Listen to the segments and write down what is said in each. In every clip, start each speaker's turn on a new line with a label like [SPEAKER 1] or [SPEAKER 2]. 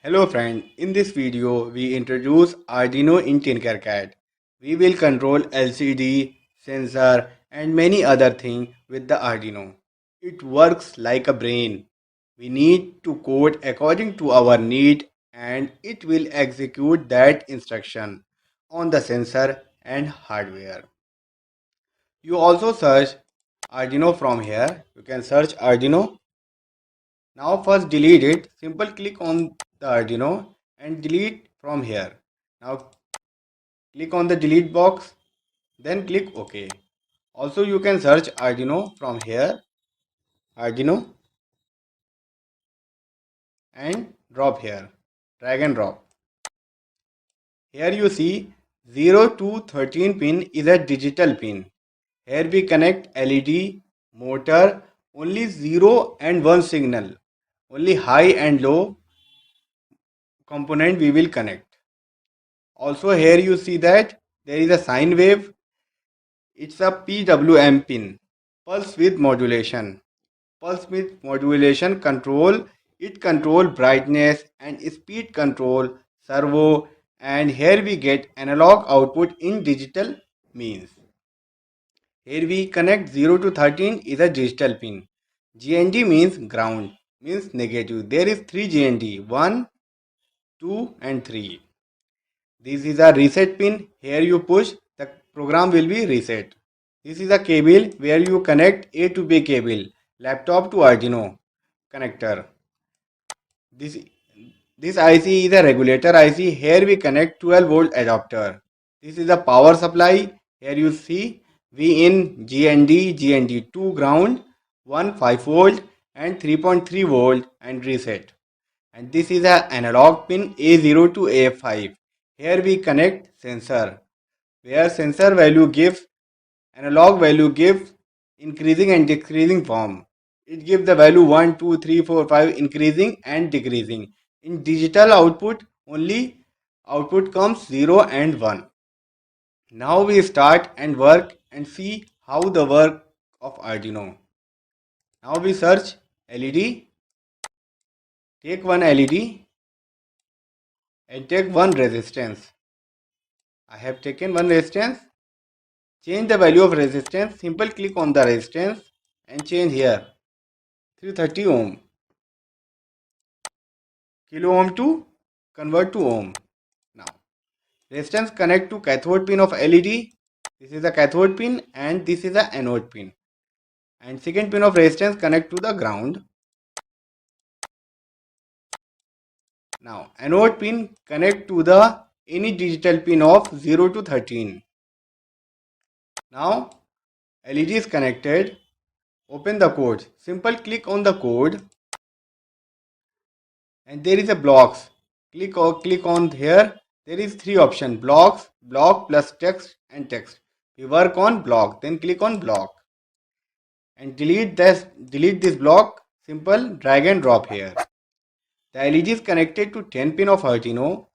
[SPEAKER 1] Hello friend, in this video we introduce Arduino in Tinkercad. We will control LCD, sensor and many other things with the Arduino. It works like a brain. We need to code according to our need and it will execute that instruction on the sensor and hardware. You also search Arduino from here. You can search Arduino. Now first delete it. Simple click on the Arduino and delete from here. Now click on the delete box, then click OK. Also you can search Arduino from here, Arduino, and drop here. Drag and drop. Here you see 0 to 13 pin is a digital pin. Here we connect LED, motor, only 0 and 1 signal. Only high and low component we will connect. Also here you see that there is a sine wave. It's a PWM pin, pulse width modulation. Pulse width modulation control, it control brightness and speed control, servo, and here we get analog output in digital means. Here we connect 0 to 13 is a digital pin. GND means ground, means negative. There is 3 GND, 1, 2 and 3. This is a reset pin. Here you push, the program will be reset. This is a cable where you connect A to B cable, laptop to Arduino connector. This, this IC is a regulator IC. Here we connect 12 volt adapter. This is a power supply. Here you see V in GND 2 ground, 1 5 volt and 3.3 volt and reset. And this is a analog pin A0 to A5. Here we connect sensor, where sensor value gives, analog value gives increasing and decreasing form. It gives the value 1, 2, 3, 4, 5 increasing and decreasing. In digital output, only output comes 0 and 1. Now we start and work and see how the work of Arduino. Now we search LED, take one LED and take one resistance. I have taken one resistance. Change the value of resistance. Simple click on the resistance and change here 330 ohm. Kilo ohm to convert to ohm. Now resistance connect to cathode pin of LED. This is the cathode pin and this is the anode pin. And second pin of resistance connect to the ground. Now anode pin connect to the any digital pin of 0 to 13. Now LED is connected. Open the code. Simple click on the code and there is a blocks. Click on here. There is 3 options: blocks, block plus text and text. We work on block. Then click on block and delete this block. Simple drag and drop here. The LED is connected to 10 pin of Arduino.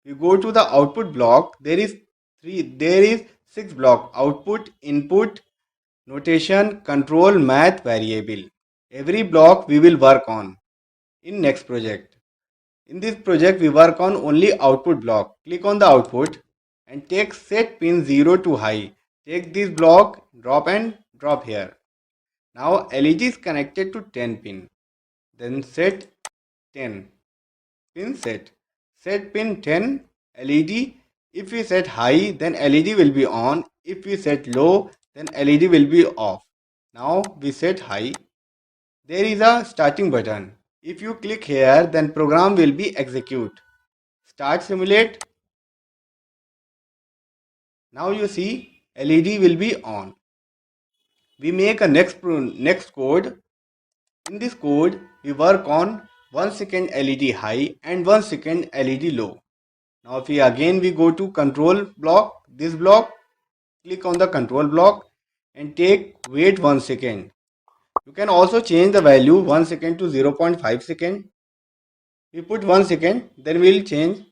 [SPEAKER 1] We go to the output block. There is 6 block: output, input, notation, control, math, variable. Every block we will work on in next project. In this project we work on only output block. Click on the output and take set pin 0 to high. Take this block, drop and drop here. Now LED is connected to 10 pin. Then set 10. Pin set. Set pin 10 LED. If we set high, then LED will be on. If we set low, then LED will be off. Now we set high. There is a starting button. If you click here, then program will be execute. Start simulate. Now you see LED will be on. We make a next code. In this code, we work on 1 second LED high and 1 second LED low. Now if we go to control block, this block, click on the control block and take wait 1 second. You can also change the value 1 second to 0.5 second. We put 1 second, then we will change.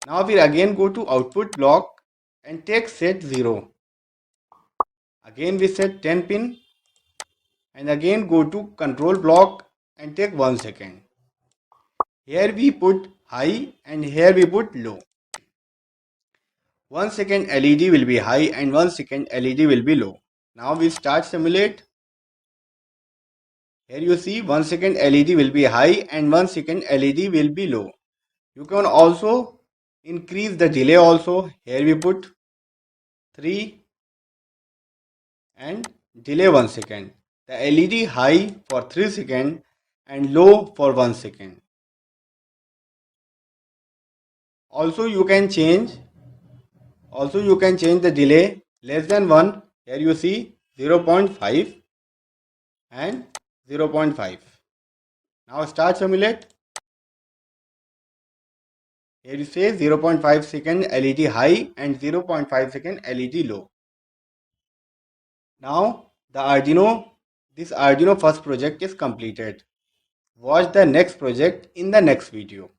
[SPEAKER 1] Now we again go to output block and take set 0. Again we set 10 pin and again go to control block and take 1 second. Here we put high and here we put low. 1 second LED will be high and 1 second LED will be low. Now we start simulate. Here you see 1 second LED will be high and 1 second LED will be low. You can also increase the delay also. Here we put 3 and delay 1 second. The LED high for 3 seconds and low for 1 second. Also you can change the delay less than 1. Here you see 0.5 and 0.5. Now start simulate. Here you say 0.5 second LED high and 0.5 second LED low. Now this Arduino first project is completed. Watch the next project in the next video.